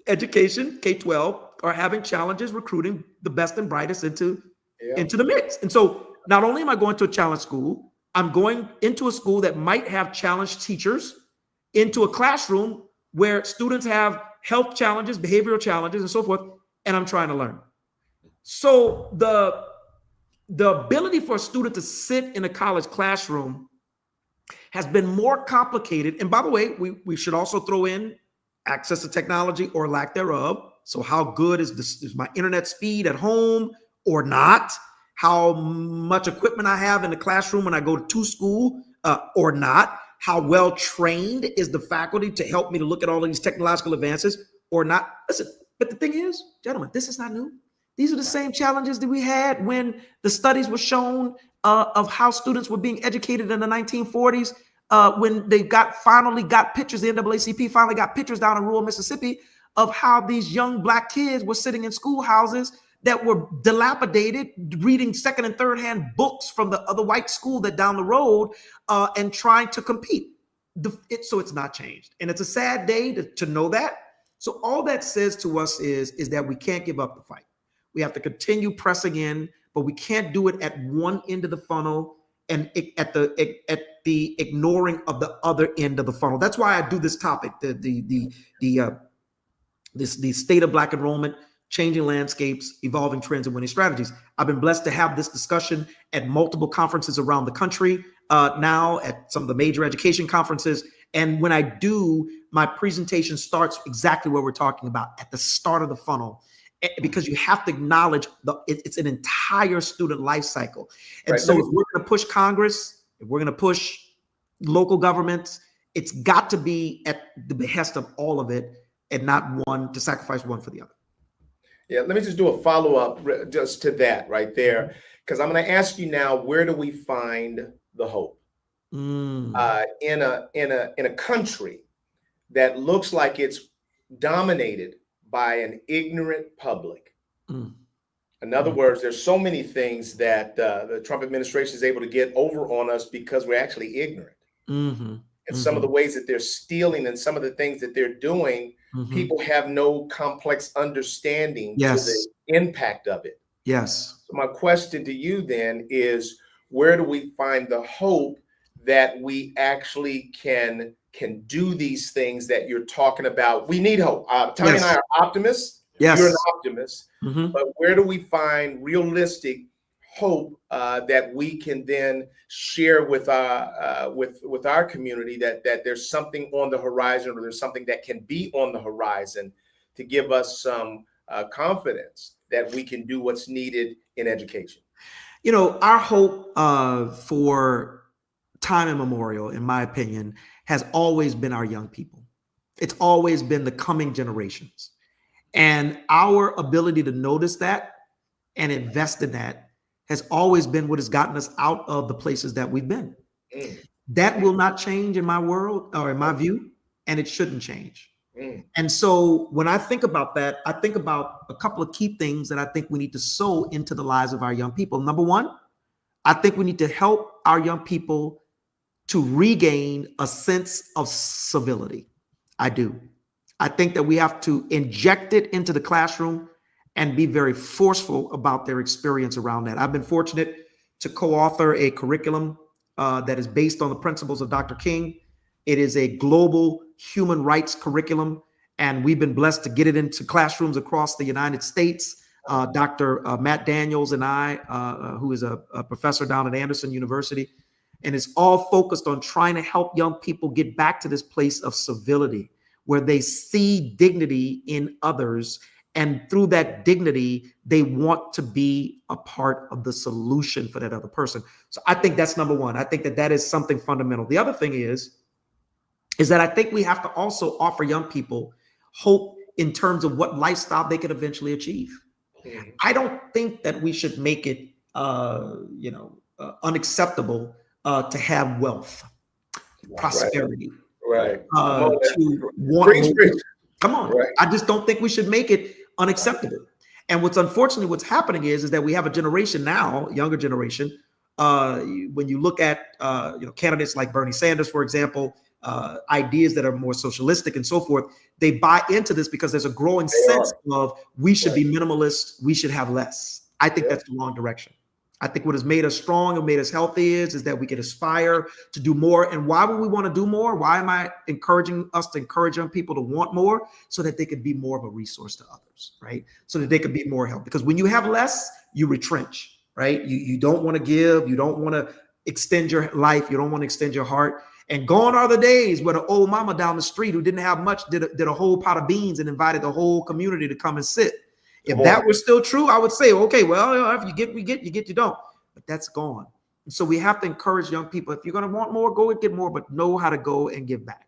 education, K-12, are having challenges recruiting the best and brightest into the mix. And so not only am I going to a challenged school, I'm going into a school that might have challenged teachers, into a classroom where students have health challenges, behavioral challenges, and so forth, and I'm trying to learn. So the ability for a student to sit in a college classroom has been more complicated. And by the way, we should also throw in access to technology or lack thereof. So how good is my internet speed at home or not? How much equipment I have in the classroom when I go to school or not? How well trained is the faculty to help me to look at all of these technological advances or not? Listen, but the thing is, gentlemen, this is not new. These are the same challenges that we had when the studies were shown of how students were being educated in the 1940s, when they finally got pictures, the NAACP finally got pictures down in rural Mississippi of how these young Black kids were sitting in schoolhouses that were dilapidated, reading second and third hand books from the other white school that down the road and trying to compete. So it's not changed. And it's a sad day to know that. So all that says to us is that we can't give up the fight. We have to continue pressing in, but we can't do it at one end of the funnel and at the ignoring of the other end of the funnel. That's why I do this topic, the state of Black enrollment, changing landscapes, evolving trends, and winning strategies. I've been blessed to have this discussion at multiple conferences around the country, now at some of the major education conferences. And when I do, my presentation starts exactly where we're talking about, at the start of the funnel, because you have to acknowledge it's an entire student life cycle. And so if we're going to push Congress, if we're going to push local governments, it's got to be at the behest of all of it and not one to sacrifice one for the other. Yeah, let me just do a follow-up just to that right there, because I'm going to ask you now, where do we find the hope in a country that looks like it's dominated by an ignorant public? In other words, there's so many things that the Trump administration is able to get over on us because we're actually ignorant. and some of the ways that they're stealing and some of the things that they're doing, people have no complex understanding to the impact of it. Yes. So my question to you then is, where do we find the hope that we actually can do these things that you're talking about? We need hope. Tommy and I are optimists. Yes. You're an optimist. But where do we find realistic hope that we can then share with our community that there's something on the horizon, or there's something that can be on the horizon to give us some confidence that we can do what's needed in education? You know, our hope for time immemorial, in my opinion, has always been our young people. It's always been the coming generations. And our ability to notice that and invest in that has always been what has gotten us out of the places that we've been. That will not change in my world, or in my view, and it shouldn't change. And so when I think about that, I think about a couple of key things that I think we need to sow into the lives of our young people. Number one, I think we need to help our young people to regain a sense of civility. I do. I think that we have to inject it into the classroom and be very forceful about their experience around that. I've been fortunate to co-author a curriculum that is based on the principles of Dr. King. It is a global human rights curriculum, and we've been blessed to get it into classrooms across the United States. Dr. Matt Daniels and I, who is a professor down at Anderson University, and it's all focused on trying to help young people get back to this place of civility, where they see dignity in others, and through that dignity, they want to be a part of the solution for that other person. So I think that's number one. I think that that is something fundamental. The other thing is that I think we have to also offer young people hope in terms of what lifestyle they could eventually achieve. I don't think that we should make it, unacceptable to have wealth, prosperity, Right. to want Preach, preach. Come on. Right. I just don't think we should make it unacceptable. And unfortunately, what's happening is that we have a generation now, younger generation. When you look at candidates like Bernie Sanders, for example, ideas that are more socialistic and so forth, they buy into this because there's a growing sense of we should be minimalist, we should have less. I think that's the wrong direction. I think what has made us strong and made us healthy is that we can aspire to do more. And why would we want to do more? Why am I encouraging us to encourage young people to want more? So that they could be more of a resource to others, right? So that they could be more help. Because when you have less, you retrench, right? You don't want to give. You don't want to extend your life. You don't want to extend your heart. And gone are the days where the old mama down the street who didn't have much did a whole pot of beans and invited the whole community to come and sit. If that were still true, I would say, okay, well, if you get, we get, you get, you don't. But that's gone. And so we have to encourage young people, if you're going to want more, go and get more, but know how to go and give back.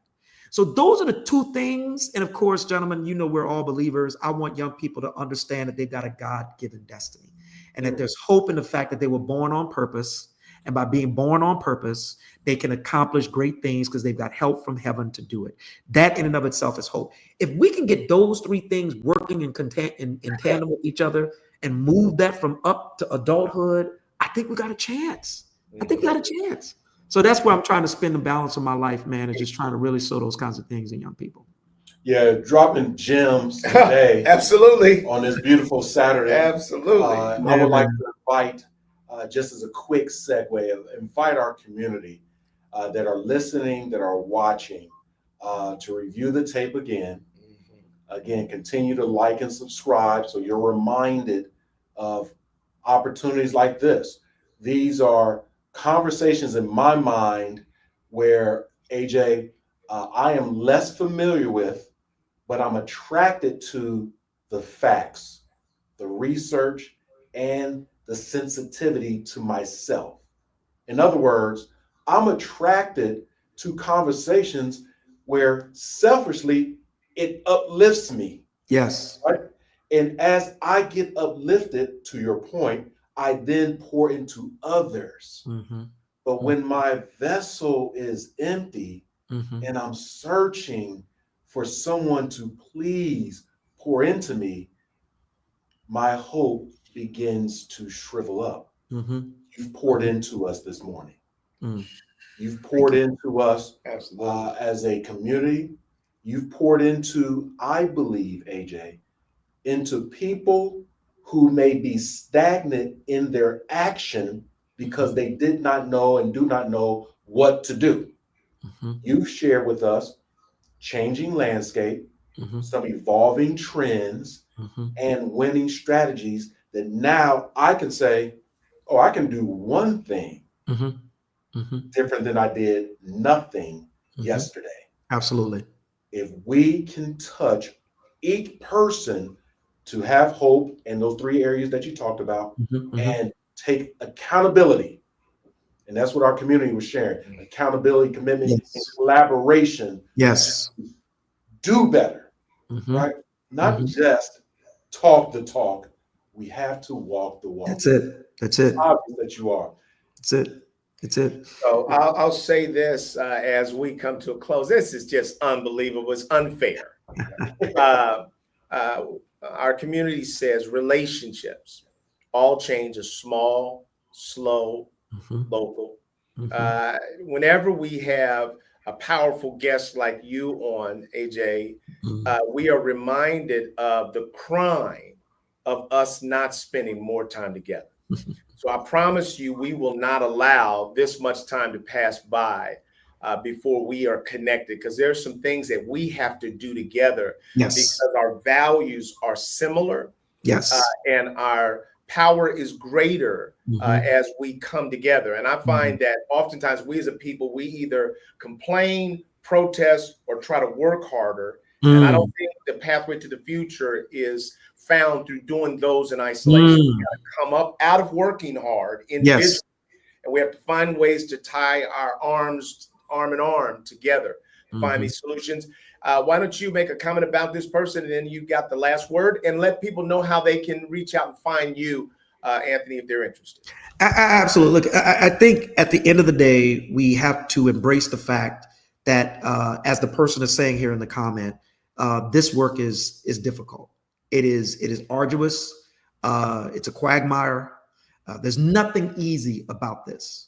So those are the two things. And of course, gentlemen, we're all believers. I want young people to understand that they've got a God-given destiny and that there's hope in the fact that they were born on purpose. And by being born on purpose, they can accomplish great things because they've got help from heaven to do it. That in and of itself is hope. If we can get those three things working in tandem with each other and move that from up to adulthood, I think we got a chance. I think we got a chance. So that's where I'm trying to spend the balance of my life, man, is just trying to really sow those kinds of things in young people. Yeah, dropping gems today. Absolutely. On this beautiful Saturday. Absolutely. I would like to invite, just as a quick segue, invite our community that are listening, that are watching, to review the tape again. Again, continue to like and subscribe so you're reminded of opportunities like this. These are conversations in my mind where, AJ, I am less familiar with, but I'm attracted to the facts, the research, and the sensitivity to myself. In other words, I'm attracted to conversations where selfishly it uplifts me. Yes. Right? And as I get uplifted, to your point, I then pour into others. But when my vessel is empty and I'm searching for someone to please pour into me, my hope begins to shrivel up. You've poured into us this morning. You've poured into us Absolutely. as a community. You've poured into, I believe, AJ, into people who may be stagnant in their action because they did not know and do not know what to do. You've shared with us changing landscape, some evolving trends, and winning strategies that now I can say, oh, I can do one thing different than I did nothing yesterday. Absolutely. If we can touch each person to have hope in those three areas that you talked about and take accountability, and that's what our community was sharing, accountability, commitment, and Yes. collaboration Yes. to do better, right? Not just talk the talk. We have to walk the walk. That's it. That's It's it. obvious that you are. That's it. That's it. So I'll say this as we come to a close. This is just unbelievable. It's unfair. Our community says relationships, all change is small, slow, local. Whenever we have a powerful guest like you on, AJ, we are reminded of the crime of us not spending more time together. So I promise you, we will not allow this much time to pass by before we are connected, because there's some things that we have to do together because our values are similar. Yes. And our power is greater as we come together. And I find that oftentimes we as a people, we either complain, protest, or try to work harder. And I don't think the pathway to the future is found through doing those in isolation. We got to come up out of working hard individually, and we have to find ways to tie our arms, arm in arm together, find these solutions. Why don't you make a comment about this person, and then you got the last word, and let people know how they can reach out and find you, Anthony, if they're interested. Absolutely. Look, I think at the end of the day, we have to embrace the fact that, as the person is saying here in the comment, this work is difficult. It is arduous. It's a quagmire. There's nothing easy about this.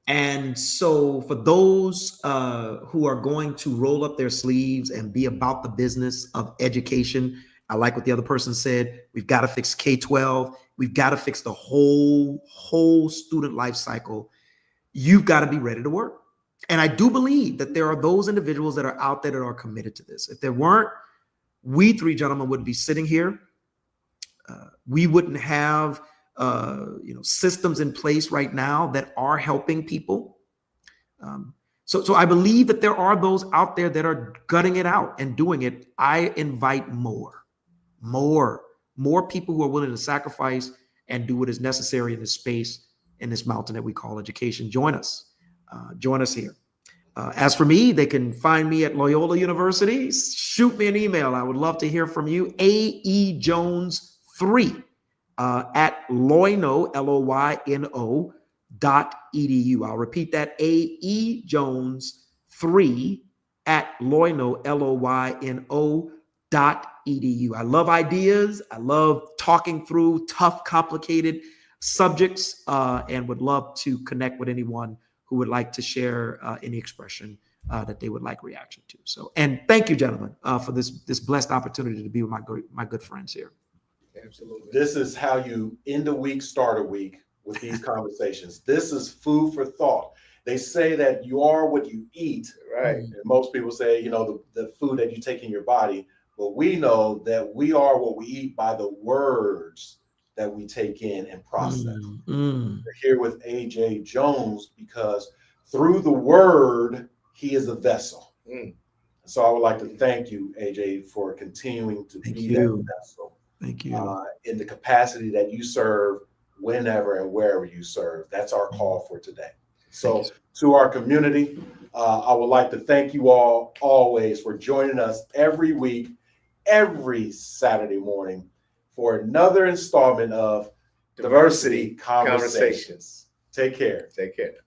And so for those who are going to roll up their sleeves and be about the business of education, I like what the other person said. We've got to fix K-12. We've got to fix the whole student life cycle. You've got to be ready to work. And I do believe that there are those individuals that are out there that are committed to this. If there weren't, we three gentlemen wouldn't be sitting here. We wouldn't have systems in place right now that are helping people. So I believe that there are those out there that are gutting it out and doing it. I invite more people who are willing to sacrifice and do what is necessary in this space, in this mountain that we call education. Join us here. As for me, they can find me at Loyola University. Shoot me an email. I would love to hear from you. aejones3 at Loyno, Loyno .edu. I'll repeat that, aejones3 at Loyno, Loyno .edu. I love ideas. I love talking through tough, complicated subjects, and would love to connect with anyone who would like to share any expression that they would like reaction to. So, and thank you, gentlemen, for this blessed opportunity to be with my good friends here. Absolutely. This is how you end a week, start a week with these conversations. This is food for thought. They say that you are what you eat. Right. And most people say, the food that you take in your body. But we know that we are what we eat by the words that we take in and process. We're here with AJ Jones because through the word, he is a vessel. So I would like to thank you, AJ, for continuing to be that vessel. Thank you. In the capacity that you serve whenever and wherever you serve. That's our call for today. So to our community, I would like to thank you all always for joining us every week, every Saturday morning for another installment of Diversity Conversations. Take care. Take care.